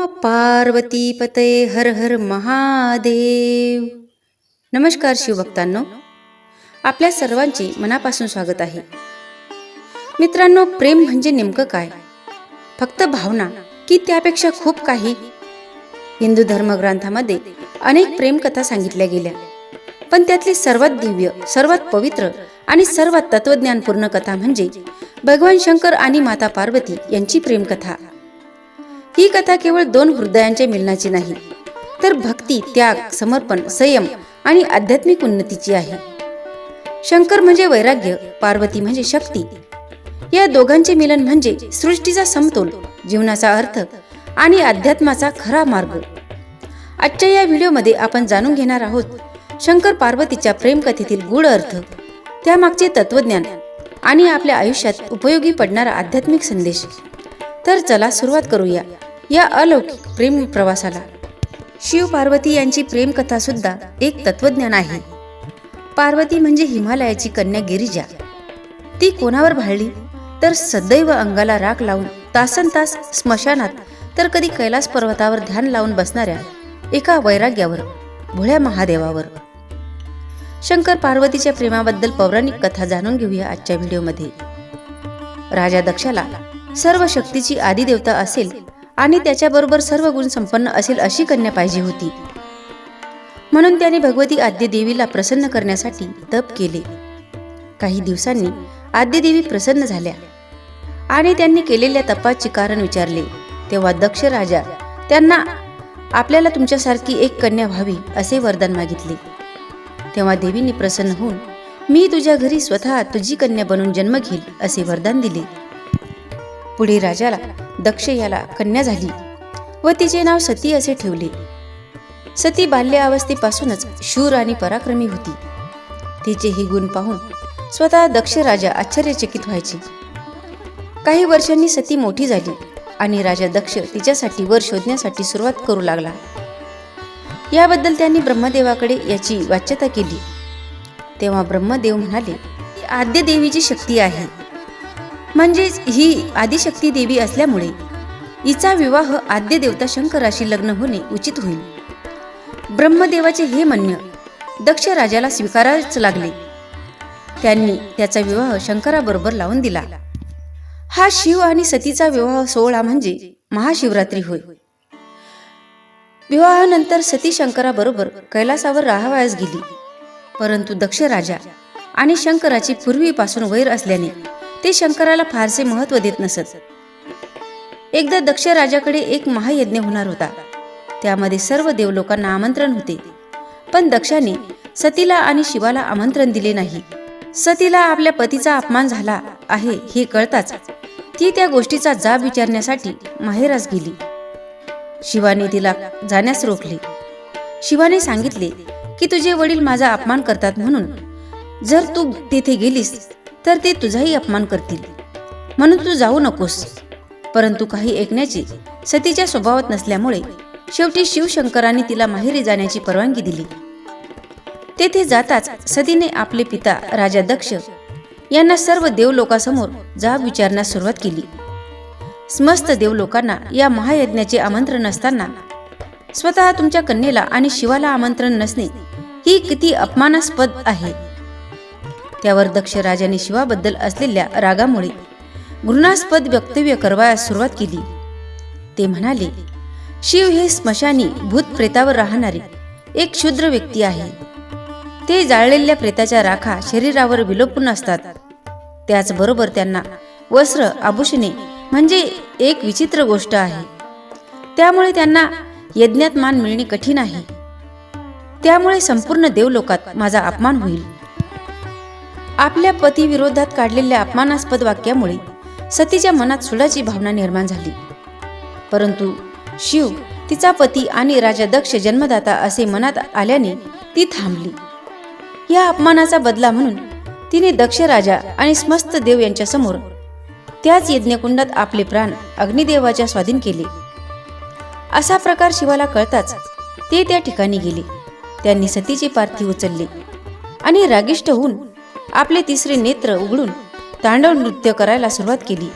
नमः पार्वती पतये हर हर महादेव। नमस्कार शिवभक्तांनो, आपल्या सर्वांचे मनापासून स्वागत आहे। मित्रांनो, प्रेम म्हणजे नेमकं काय? फक्त भावना की त्यापेक्षा खूप काही? हिंदू धर्मग्रंथामध्ये अनेक प्रेमकथा सांगितल्या गेल्या, पण त्यातली सर्वात दिव्य, सर्वात पवित्र आणि सर्वात तत्वज्ञानपूर्ण कथा म्हणजे भगवान शंकर आणि माता पार्वती यांची प्रेमकथा। ही कथा केवळ दोन हृदयांच्या मिलनाची नाही, तर भक्ती, त्याग, समर्पण, संयम आणि आध्यात्मिक उन्नतीची आहे। शंकर म्हणजे वैराग्य, पार्वती म्हणजे शक्ती। या दोघांचे मिलन म्हणजे सृष्टीचा समतोल, जीवनाचा अर्थ आणि अध्यात्माचा खरा मार्ग। आजच्या या व्हिडिओमध्ये आपण जाणून घेणार आहोत शंकर पार्वतीच्या प्रेमकथेतील गूढ अर्थ, त्यामागचे तत्वज्ञान आणि आपल्या आयुष्यात उपयोगी पडणारा आध्यात्मिक संदेश। तर चला सुरुवात करूया या अलौकिक प्रेम प्रवासाला। शिव पार्वती यांची प्रेमकथा सुद्धा एक तत्वज्ञान आहे। पार्वती म्हणजे हिमालयाची कन्या गिरिजा। ती कोणावर भाळली तर सदैव अंगाला राख लावून तासनतास स्मशानात, तर कधी कैलास पर्वतावर ध्यान लावून बसणाऱ्या एका वैराग्यावर, भोळ्या महादेवावर। शंकर पार्वतीच्या प्रेमाबद्दल पौराणिक कथा जाणून घेऊया आजच्या व्हिडिओमध्ये। राजा दक्षाला सर्व शक्तीची आदिदेवता असेल आणि त्याच्याबरोबर सर्व गुण संपन्न असेल अशी कन्या पाहिजे होती। म्हणून त्याने भगवती आद्यदेवीला प्रसन्न करण्यासाठी तप केले। काही दिवसांनी आद्यदेवी प्रसन्न झाल्या आणि त्यांनी केलेल्या तपाचे कारण विचारले। तेव्हा दक्ष राजा त्यांना आपल्याला तुमच्यासारखी एक कन्या व्हावी असे वरदान मागितले। तेव्हा देवींनी प्रसन्न होऊन मी तुझ्या घरी स्वतः तुझी कन्या बनून जन्म घेईल असे वरदान दिले। पुढे राजाला दक्ष याला कन्या झाली व तिचे नाव सती असे ठेवले। सती बाल्यावस्थेपासूनच शूर आणि पराक्रमी होती। तिचे हे गुण पाहून स्वतः दक्ष राजा आश्चर्यचकित व्हायचे। काही वर्षांनी सती मोठी झाली आणि राजा दक्ष तिच्यासाठी वर शोधण्यासाठी सुरुवात करू लागला। याबद्दल त्यांनी ब्रह्मदेवाकडे याची वाच्यता केली। तेव्हा ब्रह्मदेव म्हणाले, आद्य देवीची शक्ती आहे, म्हणजेच ही आदिशक्ती देवी असल्यामुळे हिचा विवाह आद्य देवता शंकराशी लग्न होणे उचित होईल। ब्रह्मदेवाचे हे म्हणणे दक्ष राजाला स्वीकारावेच लागले। त्यांनी त्याचा विवाह शंकराबरोबर लावून दिला। हा शिव आणि सतीचा विवाह सोहळा म्हणजे महाशिवरात्री होय। विवाहानंतर सती शंकराबरोबर कैलासावर राहावयास गेली, परंतु दक्ष राजा आणि शंकराची पूर्वीपासून वैर असल्याने ते शंकराला फारसे महत्त्व देत नसत। एकदा दक्ष राजाकडे एक महायज्ञ होणार होता, त्यामध्ये सर्व देवलोकांना आमंत्रण होते, पण दक्षाने सतीला आणि शिवाला आमंत्रण दिले नाही। सतीला आपल्या पतीचा अपमान झाला आहे हे कळताच ती त्या गोष्टीचा जाब विचारण्यासाठी माहेरास गेली। शिवाने तिला जाण्यास रोखले। शिवाने सांगितले की तुझे वडील माझा अपमान करतात, म्हणून जर तू तेथे गेलीस तर ते तुझाही अपमान करतील, म्हणून तू जाऊ नकोस। परंतु काही ऐकण्याची सतीच्या स्वभावात नसल्यामुळे शेवटी शिवशंकरांनी तिला माहेरी जाण्याची परवानगी दिली। तेथे जाताच सतीने आपले पिता राजा दक्ष यांना सर्व देवलोकासमोर जाब विचारण्यास सुरुवात केली। समस्त देवलोकांना या महायज्ञाचे आमंत्रण असताना स्वतः तुमच्या कन्येला आणि शिवाला आमंत्रण नसणे ही किती अपमानास्पद आहे। त्यावर दक्ष राजाने शिवाबद्दल असलेल्या रागामुळे घृणास्पद वक्तव्य करण्यास सुरुवात केली। ते म्हणाले, शिव हे स्मशानी भूत प्रेतावर राहणारे एक क्षुद्र व्यक्ती आहे। ते जाळलेल्या प्रेताच्या राखा शरीरावर विलोपून असतात। त्याचबरोबर त्यांना वस्त्र आभूषणे म्हणजे एक विचित्र गोष्ट आहे। त्यामुळे त्यांना यज्ञात मान मिळणे कठीण आहे। त्यामुळे संपूर्ण देवलोकात माझा अपमान होईल। आपल्या पती विरोधात काढलेल्या अपमानास्पद वाक्यामुळे सतीच्या मनात सुडाची भावना निर्माण झाली, परंतु शिव तिचा पती आणि राजा दक्ष जन्मदाता असे मनात आल्याने ती थांबली। या अपमानाचा बदला म्हणून तिने दक्ष राजा आणि समस्त देव यांच्यासमोर त्याच यज्ञकुंडात आपले प्राण अग्निदेवाच्या स्वाधीन केले। असा प्रकार शिवाला कळताच ते त्या ठिकाणी गेले। त्यांनी सतीचे पार्थिव उचलले आणि रागिष्ट होऊन आपले तिसरे नेत्र उघडून तांडव नृत्य करायला सुरुवात केली।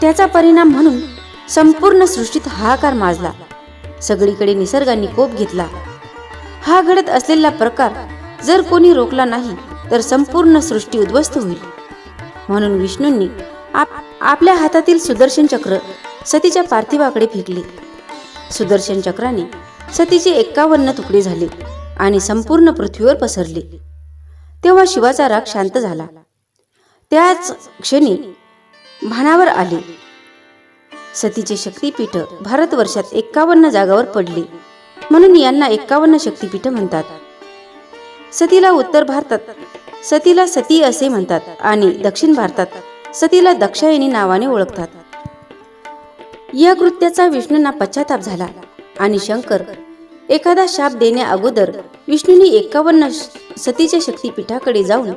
त्याचा परिणाम म्हणून संपूर्ण सृष्टीत हाहाकार माजला. सगळीकडे निसर्गाने कोप घेतला. हा घडत असलेला प्रकार जर कोणी रोखला नाही तर संपूर्ण सृष्टी उद्ध्वस्त होईल. म्हणून विष्णूंनी आपल्या हातातील सुदर्शन चक्र सतीच्या पार्थिवाकडे फेकले. सुदर्शन चक्राने सतीचे 51 तुकडे झाले आणि संपूर्ण पृथ्वीवर पसरले. तेव्हा शिवाचा राग शांत झाला. त्याच क्षणी भानावर आले. सतीचे शक्तिपीठ भारतवर्षात 51 जागावर पडले, म्हणून यांना 51 शक्तिपीठ म्हणतात. सतीला उत्तर भारतात सतीला सती असे म्हणतात आणि दक्षिण भारतात सतीला दाक्षायणी नावाने ओळखतात. या कृत्याचा विष्णूंना पश्चाताप झाला आणि शंकर एखादा शाप देण्या अगोदर विष्णूंनी 51 सतीच्या शक्तिपीठाकडे जाऊन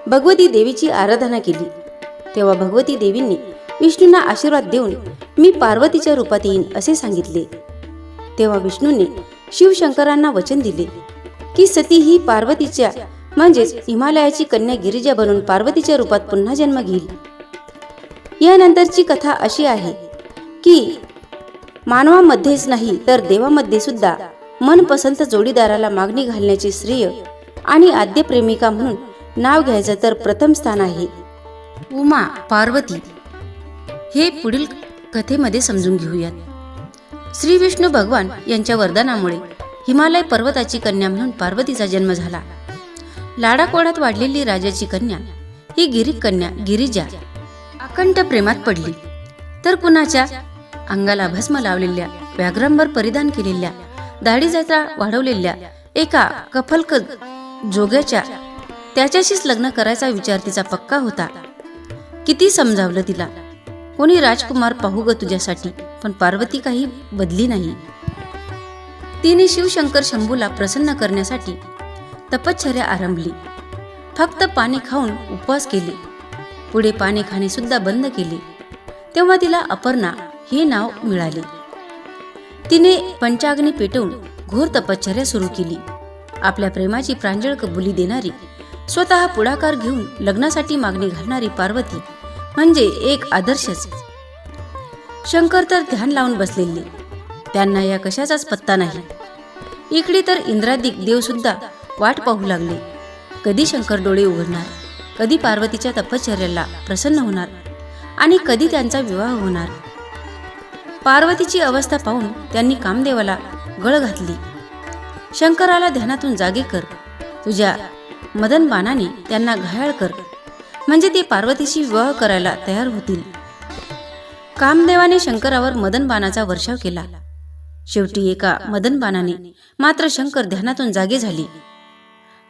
भगवती देवीची आराधना केली. तेव्हा भगवती देवींनी विष्णूंना आशीर्वाद देऊन मी पार्वतीच्या रूपात येईन असे सांगितले. तेव्हा विष्णूंनी शिवशंकरांना वचन दिले की सती ही पार्वतीच्या म्हणजेच हिमालयाची कन्या गिरिजा बनून पार्वतीच्या रूपात पुन्हा जन्म घेईल. यानंतरची कथा अशी आहे की मानवामध्येच नाही तर देवामध्ये सुद्धा मनपसंत जोडीदाराला मागणी घालण्याचे श्रेय आणि आद्य प्रेमिका म्हणून नाव घ्यायचं तर प्रथम स्थान आहे. उमा पार्वती हे पुढील कथेमध्ये समजून घेऊयात. श्री विष्णू भगवान यांच्या वरदानामुळे हिमालय पर्वताची कन्या म्हणून पार्वतीचा जन्म झाला. लाडाकोडात वाढलेली राजाची कन्या ही गिरीक कन्या गिरिजा अकंठ प्रेमात पडली, तर कुणाच्या अंगाला भस्म लावलेल्या, व्याघ्रांबर परिधान केलेल्या, दाढी जत्रा वाढवलेल्या एका कफलक जोग्याच्या त्याच्याशीच लग्न करायचा विचार तिचा पक्का होता. किती समजावलं तिला, कोणी राजकुमार पाहू ग तुझ्यासाठी, पण पार्वती काही बदली नाही. तिने शिवशंकर शंभूला प्रसन्न करण्यासाठी तपश्चर्या आरंभली. फक्त पाणी खाऊन उपवास केले, पुढे पाणी खाणे सुद्धा बंद केले. तेव्हा तिला अपर्णा हे नाव मिळाले. तिने पंचाग्नी पेटवून घोर तपश्चर्या सुरू केली. आपल्या प्रेमाची प्रांजळ कबुली देणारी, स्वतः पुढाकार घेऊन लग्नासाठी मागणी घालणारी पार्वती म्हणजे एक आदर्शच. शंकर तर ध्यान लावून बसलेले, त्यांना या कशाचाच पत्ता नाही. इकडे तर इंद्रादिक देव सुद्धा वाट पाहू लागले. कधी शंकर डोळे उघडणार, कधी पार्वतीच्या तपश्चर्याला प्रसन्न होणार आणि कधी त्यांचा विवाह होणार. पार्वतीची अवस्था पाहून त्यांनी कामदेवाला गळ घातली. शंकराला ध्यानातून जागे कर, तुझ्या मदन बाणाने त्यांना घायाळ कर, म्हणजे ते पार्वतीशी विवाह करायला तयार होतील. कामदेवाने शंकरावर मदन बाणाचा वर्षाव केला. शेवटी एका मदन बाणाने मात्र शंकर ध्यानातून जागे झाले.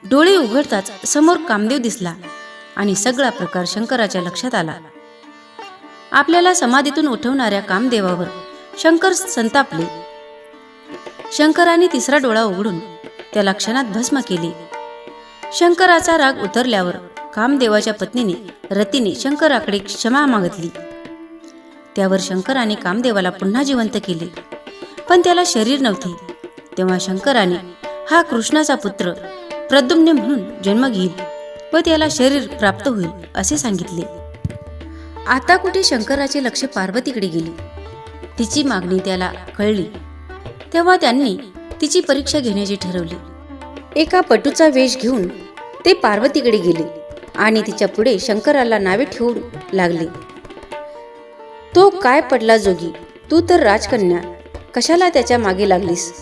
डोळे उघडताच समोर कामदेव दिसला आणि सगळा प्रकार शंकराच्या लक्षात आला. आपल्याला समाधीतून उठवणाऱ्या कामदेवावर शंकर संतापले. शंकराने तिसरा डोळा उघडून त्याला क्षणात भस्म केले. शंकराचा राग उतरल्यावर कामदेवाच्या पत्नीने रतीने शंकराकडे क्षमा मागितली. त्यावर शंकराने कामदेवाला पुन्हा जिवंत केले, पण त्याला शरीर नव्हते. तेव्हा शंकराने हा कृष्णाचा पुत्र प्रद्युम्न म्हणून जन्म घेईल व त्याला शरीर प्राप्त होईल असे सांगितले. आता कुठे शंकराचे लक्ष पार्वतीकडे गेले. तिची मागणी त्याला कळली. तेव्हा त्यांनी तिची परीक्षा घेण्याचे ठरवले. एका पटूचा वेश घेऊन ते पार्वतीकडे गेले आणि तिच्या पुढे शंकराला नावे ठेवू लागले. तो काय पडला जोगी, तू तर राजकन्या, कशाला त्याच्या मागे लागलीस?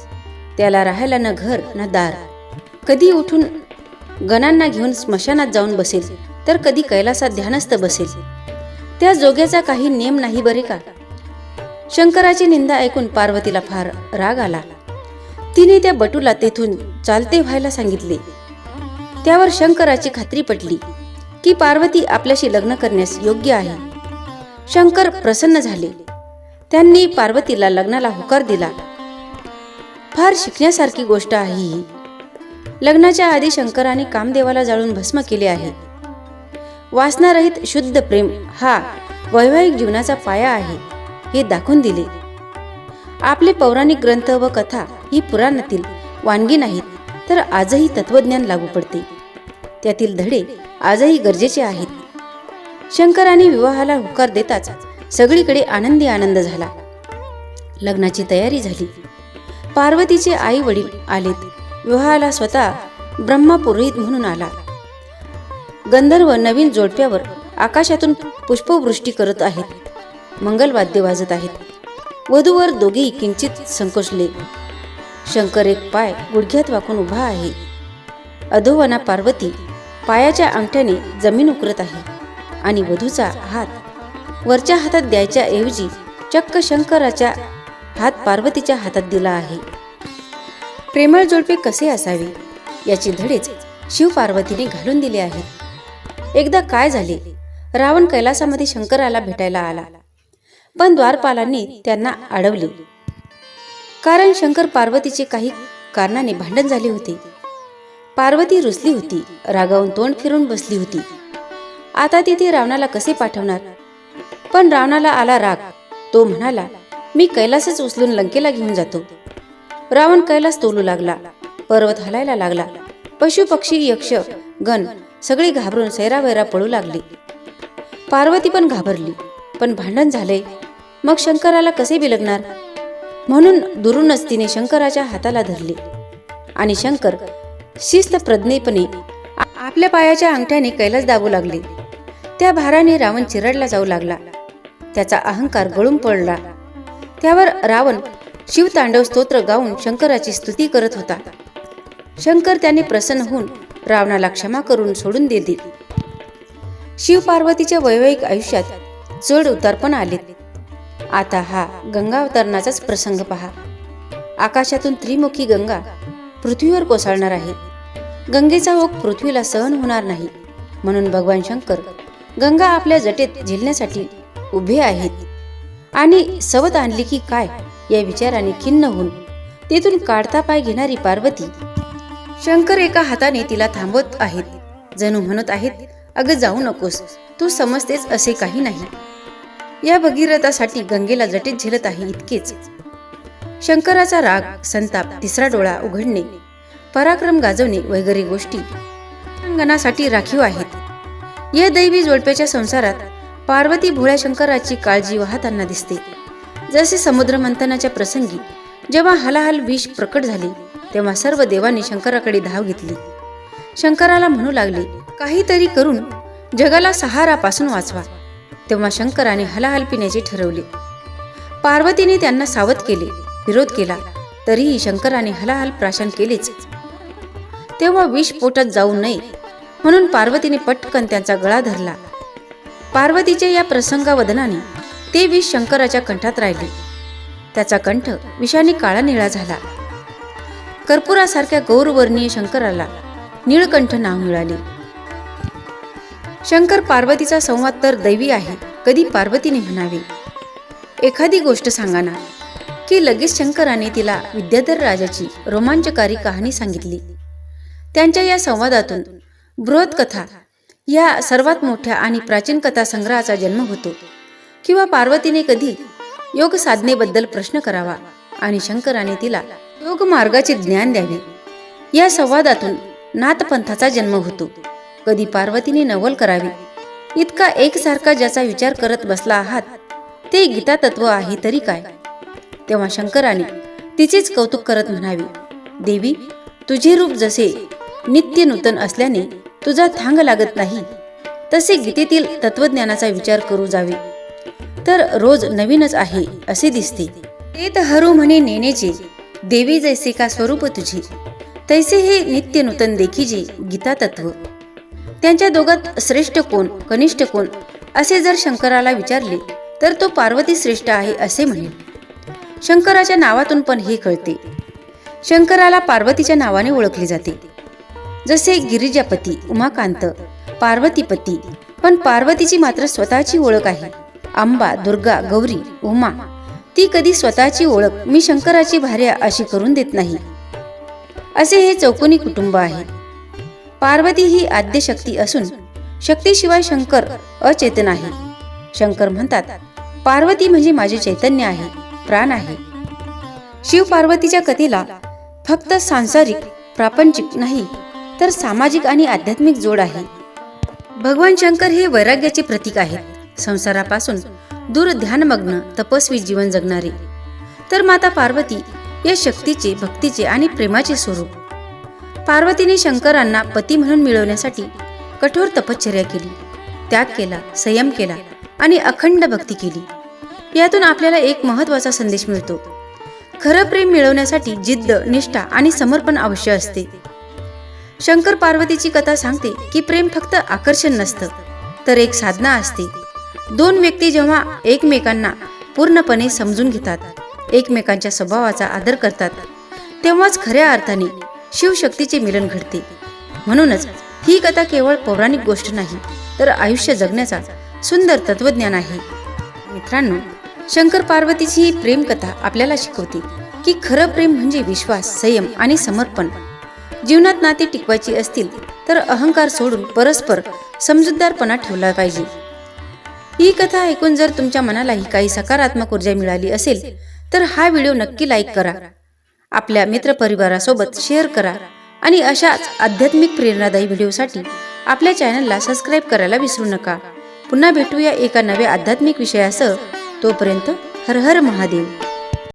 त्याला राहायला न घर न दार, कधी उठून गणांना घेऊन स्मशानात जाऊन बसेल तर कधी कैलासात ध्यानस्थ बसेल. त्या जोग्याचा काही नेम नाही बरे का? शंकराची निंदा ऐकून पार्वतीला फार राग आला. तिने त्या बटूला तेथून चालते व्हायला सांगितले. त्यावर शंकराची खात्री पटली की पार्वती आपल्याशी लग्न करण्यास योग्य आहे. शंकर प्रसन्न झाले. त्यांनी पार्वतीला लग्नाला होकार दिला. फार शिकण्यासारखी गोष्ट आहे ही. लग्नाच्या आधी शंकराने कामदेवाला जाळून भस्म केले आहे. वासनारहित शुद्ध प्रेम हा वैवाहिक जीवनाचा पाया आहे हे दाखवून दिले. आपले पौराणिक ग्रंथ व कथा ही पुराणातील वानगी नाहीत तर आजही तत्वज्ञान लागू पडते. त्यातील धडे आजही गरजेचे आहेत. शंकराने विवाहाला होकार देताच सगळीकडे आनंदी आनंद झाला. लग्नाची तयारी झाली. पार्वतीचे आई वडील आलेत. विवाहाला स्वतः ब्रह्मा पुरोहित म्हणून आला. गंधर्व नवीन जोडप्यावर आकाशातून पुष्पवृष्टी करत आहेत. मंगलवाद्य वाजत आहेत. वधूवर दोघेही किंचित संकोचले. शंकर एक पाय गुडघ्यात वाकून उभा आहे. अधोवना पार्वती पायाच्या अंगठ्याने जमीन उकरत आहे आणि वधूचा हात वरच्या हातात द्यायच्या ऐवजी चक्क शंकराच्या हात पार्वतीच्या हातात दिला आहे. प्रेमळ जोडपे कसे असावे याची धडेच शिव पार्वतीने घालून दिले आहेत. एकदा काय झाले, रावण कैलासामध्ये शंकराला भेटायला आला, पण द्वारपालांनी त्यांना अडवले. कारण शंकर पार्वतीचे काही कारणाने भांडण झाले होते. पार्वती रुसली होती, रागावून तोंड फिरून बसली होती. आता तिथे रावणाला कसे पाठवणार? पण रावणाला आला राग. तो म्हणाला, मी कैलासच उचलून लंकेला घेऊन जातो. रावण कैलास तोलू लागला. पर्वत हलायला लागला. पशु पक्षी यक्ष गण सगळे घाबरून सैरावैरा पळू लागले. पार्वती पण घाबरली. पण भांडण झाले, मग शंकराला कसे बिलगणार? म्हणून दुरूनच तिने शंकराच्या हाताला धरले आणि शंकर शिस्तप्रज्ञेपणे आपल्या पायाच्या अंगठ्याने कैलास दाबू लागले. त्या भाराने रावण चिरडला जाऊ लागला. त्याचा अहंकार गळून पडला. त्यावर रावण शिवतांडव स्तोत्र गाऊन शंकराची स्तुती करत होता. शंकर त्याने प्रसन्न होऊन रावणाला क्षमा करून सोडून दिले. शिव पार्वतीच्या वैवाहिक आयुष्यात चढ उतार पण आलेत. आता हा गंगावतरणाचाच प्रसंग पहा. आकाशातून त्रिमुखी गंगा पृथ्वीवर कोसळणार आहे. गंगेचा ओघ पृथ्वीला सहन होणार नाही. म्हणून भगवान शंकर गंगा आपल्या जटेत झेलण्यासाठी उभे आहेत. आणि सवत आणली की काय या विचाराने खिन्न होऊन तेथून काढता पाय घेणारी पार्वती, शंकर एका हाताने तिला थांबवत आहेत. जणू म्हणत आहेत, अगं जाऊ नकोस, तू समजतेस असे काही नाही. या भगीरथासाठी गंगेला जटेत झेलत आहे इतकेच. शंकराचा राग, संताप, तिसरा डोळा उघडणे, पराक्रम गाजवणे वगैरे गोष्टी अंगणासाठी राखीव आहेत. या दैवी जोडप्याच्या संसारात पार्वती भोळ्या शंकराची काळजी वाहताना दिसते. जसे समुद्र मंथनाच्या प्रसंगी जेव्हा हलाहल विष प्रकट झाले, तेव्हा सर्व देवांनी शंकराकडे धाव घेतली. शंकराला म्हणू लागले, काहीतरी करून जगाला सहारापासून वाचवा. तेव्हा शंकराने हलाहल पिण्याचे ठरवले. पार्वतीने त्यांना सावध केले, विरोध केला, तरीही शंकराने हलाहल प्राशन केलेच. तेव्हा विष पोटात जाऊ नये म्हणून पार्वतीने पटकन त्यांचा गळा धरला. पार्वतीच्या या प्रसंगावदनाने ते विष शंकराच्या कंठात राहिले. त्याचा कंठ विषाने काळा निळा झाला. कर्पुरासारख्या गौरवर्णीय शंकराला निळकंठ नाव मिळाले. शंकर पार्वतीचा संवाद तर दैवी आहे. कधी पार्वतीने म्हणावे, एखादी गोष्ट सांगा ना, की लगेच शंकराने तिला विद्याधर राजाची रोमांचकारी कहाणी सांगितली. त्यांच्या या संवादातून बृहत्कथा या सर्वात मोठ्या आणि प्राचीन कथा संग्रहाचा जन्म होतो. किंवा पार्वतीने कधी योग साधनेबद्दल प्रश्न करावा आणि शंकराने तिला योग मार्गाचे ज्ञान द्यावे. या संवादातून नाथपंथाचा जन्म होतो. कधी पार्वतीने नवल करावे. इतका एकसारखा ज्याचा विचार करत बसला आहात ते गीता तत्व आहे तरी काय. तेव्हा शंकराने तिचेच कौतुक करत म्हणावे, देवी, तुझे रूप जसे नित्य नूतन असल्याने तुझा थांग लागत नाही, तसे गीतेतील तत्वज्ञानाचा विचार करू जावे तर रोज नवीनच आहे असे दिसते. तेत हरू म्हणे नेनेचे, देवी जैसे का स्वरूप तुझे, तैसे हे नित्य नूतन देखीजे गीता तत्व. त्यांच्या दोघात श्रेष्ठ कोण, कनिष्ठ कोण असे जर शंकराला विचारले तर तो पार्वती श्रेष्ठ आहे असे म्हणेल. शंकराच्या नावातून पण हे कळते. शंकराला पार्वतीच्या नावाने ओळखले जाते. जसे गिरिजापती, उमाकांत, पार्वतीपती. पण पार्वतीची मात्र स्वतःची ओळख आहे. अंबा, दुर्गा, गौरी, उमा. ती कधी स्वतःची ओळख मी शंकराची भार्या अशी करून देत नाही. असे हे चौकोनी कुटुंब आहे. पार्वती ही आद्य शक्ती असून शक्तीशिवाय शंकर अचेतन आहे. शंकर म्हणतात, पार्वती म्हणजे माझे चैतन्य आहे, प्राण आहे. शिव पार्वतीच्या कथेला फक्त सांसारिक प्रापंचिक नाही तर सामाजिक आणि आध्यात्मिक जोड आहे. भगवान शंकर हे वैराग्याचे प्रतीक आहेत. संसारापासून दूर ध्यानमग्न तपस्वी जीवन जगणारे. तर माता पार्वती या शक्तीचे, भक्तीचे आणि प्रेमाचे स्वरूप. पार्वतीने शंकरांना पती म्हणून मिळवण्यासाठी कठोर तपश्चर्या केली, त्याग केला, संयम केला आणि अखंड भक्ती केली. यातून आपल्याला एक महत्त्वाचा संदेश मिळतो. खरं प्रेम मिळवण्यासाठी जिद्द, निष्ठा आणि समर्पण आवश्यक असते. शंकर पार्वतीची कथा सांगते की प्रेम फक्त आकर्षण नसतं, तर एक साधना असते. दोन व्यक्ती जेव्हा एकमेकांना पूर्णपणे समजून घेतात, एकमेकांच्या स्वभावाचा आदर करतात, तेव्हाच खऱ्या अर्थाने शिवशक्तीचे मिलन घडते. म्हणूनच ही कथा केवळ पौराणिक गोष्ट नाही, तर आयुष्य जगण्याचा सुंदर तत्वज्ञान आहे. मित्रांनो, शंकर पार्वतीची ही प्रेम कथा आपल्याला शिकवते की खरं प्रेम म्हणजे विश्वास, संयम आणि समर्पण. जीवनात नाती टिकवायची असतील तर अहंकार सोडून परस्पर समजूतदारपणा ठेवला पाहिजे. ही कथा ऐकून जर तुमच्या मनालाही काही सकारात्मक ऊर्जा मिळाली असेल तर हा व्हिडिओ नक्की लाईक करा, आपल्या मित्रपरिवारासोबत शेअर करा आणि अशाच आध्यात्मिक प्रेरणादायी व्हिडिओसाठी आपल्या चॅनलला सबस्क्राईब करायला विसरू नका. पुन्हा भेटूया एका नव्या आध्यात्मिक विषयासह. तोपर्यंत हर हर महादेव.